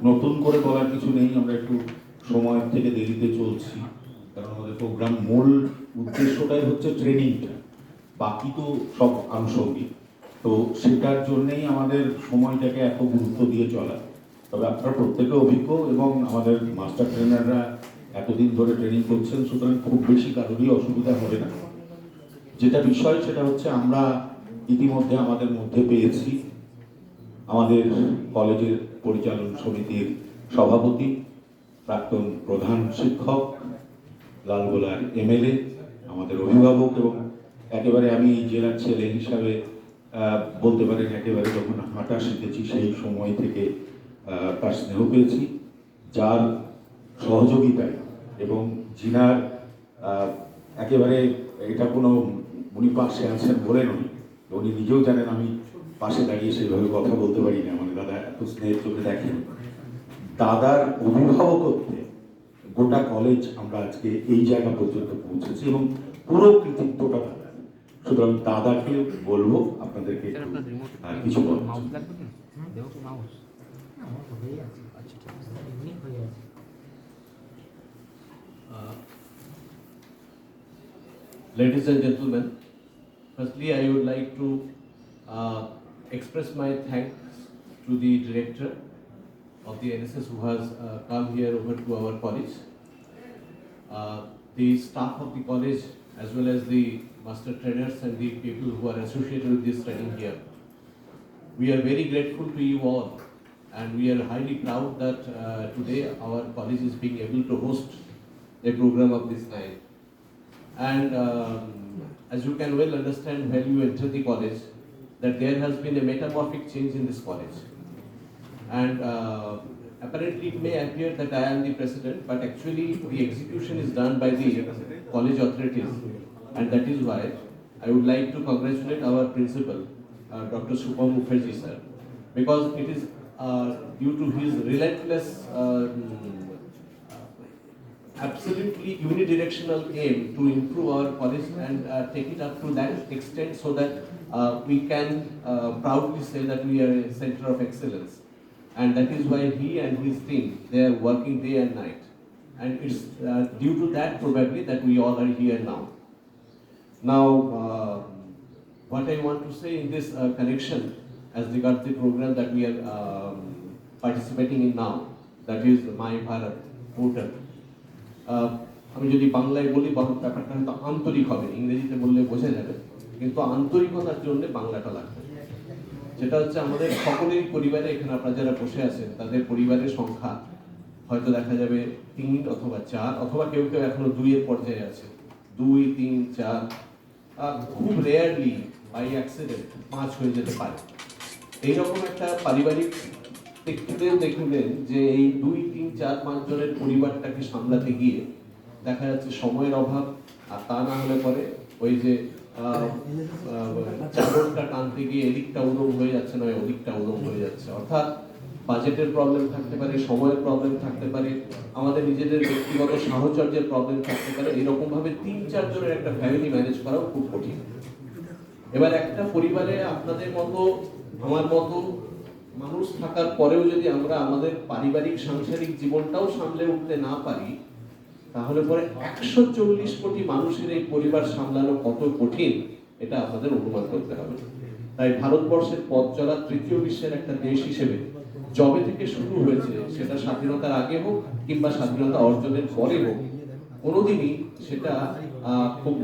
নতুন করে বলার কিছু নেই, আমরা একটু সময় থেকে দেরিতে চলছি, কারণ আমাদের প্রোগ্রাম মূল উদ্দেশ্যটাই হচ্ছে ট্রেনিংটা, বাকি তো সব আনুষঙ্গিক। তো সেটার জন্যেই আমাদের সময়টাকে এত গুরুত্ব দিয়ে চলা। তবে আপনারা প্রত্যেকে অভিজ্ঞ এবং আমাদের মাস্টার ট্রেনাররা এতদিন ধরে ট্রেনিং করছেন, সুতরাং খুব বেশি কারোরই অসুবিধা হবে না। যেটা বিষয় সেটা হচ্ছে আমরা ইতিমধ্যে আমাদের মধ্যে পেয়েছি আমাদের কলেজের পরিচালন সমিতির সভাপতি, প্রাক্তন প্রধান শিক্ষক, লালগোলার এমএলএ, আমাদের অভিভাবক এবং একেবারে আমি জেলার ছেলে হিসাবে বলতে পারেন একেবারে যখন হাঁটা শিখেছি সেই সময় থেকে তার স্নেহ পেয়েছি, যার সহযোগিতায় এবং যিনার একেবারে এটা কোনো উনি পাশে আছেন বলে নয়, উনি নিজেও জানেন আমি পাশে দাঁড়িয়ে সেভাবে কথা বলতে পারি না, মানে দাদা এত স্নেহের চোখে দেখেন। দাদার অভিভাবকত্বে গোটা কলেজ আমরা আজকে এই জায়গা পর্যন্ত পৌঁছেছি এবং পুরো কৃতিত্বটা দাদা। সুতরাং দাদাকে বলবো আপনাদেরকে কিছু বলবো। Ladies and gentlemen, firstly I would like to express my thanks to the director of the NSS who has come here over to our college, the staff of the college as well as the master trainers and the people who are associated with this training here. We are very grateful to you all and we are highly proud that today our college is being able to host a program of this kind. And as you can well understand when you enter the college that there has been a metamorphic change in this college. And apparently it may appear that I am the president, but actually the execution is done by the college authorities, and that is why I would like to congratulate our principal, Dr. Supam Mukherjee sir, because it is due to his relentless absolutely unidirectional aim to improve our college and take it up to that extent so that we can proudly say that we are a center of excellence. And that is why he and his team, they are working day and night. And it's due to that probably that we all are here now. Now, what I want to say in this connection as regards the program that we are participating in now, that is My Bharat portal. আমি যদি বাংলায় বলি ব্যাপারটা হয়তো আন্তরিক হবে, ইংরেজিতে বললে বোঝা যাবে, কিন্তু আন্তরিকতার জন্য বাংলাটা লাগবে। যেটা হচ্ছে আমাদের সকলের পরিবারে, এখানে আপনারা যারা বসে আছেন তাদের পরিবারের সংখ্যা হয়তো দেখা যাবে 3 অথবা 4 অথবা কেউ কেউ এখনো 2 এর পর্যায়ে আছে, 2, 3, 4, খুব রেয়ারলি বাই অ্যাক্সিডেন্ট 5 হয়ে যেতে পারে। এইরকম একটা পারিবারিক দেখতেও দেখবেন যে এই 2, 3, 4, 5 জনের পরিবারটাকে সামলাতে গিয়ে দেখা যাচ্ছে সময়ের অভাব, আর তা না হলে পরে ওই যে চাদরটা টানতে গিয়ে এদিকটা উদম হয়ে যাচ্ছে নয় ওদিকটা উদম হয়ে যাচ্ছে। অর্থাৎ বাজেটের প্রবলেম থাকতে পারে, সময়ের প্রবলেম থাকতে পারে, আমাদের নিজেদের ব্যক্তিগত সাহচর্যের প্রবলেম থাকতে পারে। এরকম ভাবে 3-4 জনের একটা ফ্যামিলি ম্যানেজ করাও খুব কঠিন। এবার একটা পরিবারে আপনাদের মতো আমার মতো মানুষ থাকার পরেও যদি আমরা আমাদের পারিবারিক সাংসারিক জীবনটাও সামলে উঠতে না পারি, তাহলে পরে 140 কোটি মানুষের এই পরিবার সামলানো কত কঠিন এটা আপনাদের অনুমান করতে হবে। তাই ভারতবর্ষের পথ চলা তৃতীয় বিশ্বের একটা দেশ হিসেবে যবে থেকে শুরু হয়েছে, সেটা স্বাধীনতার আগে হোক কিংবা স্বাধীনতা অর্জনের পরে হোক, কোনোদিনই সেটা খুব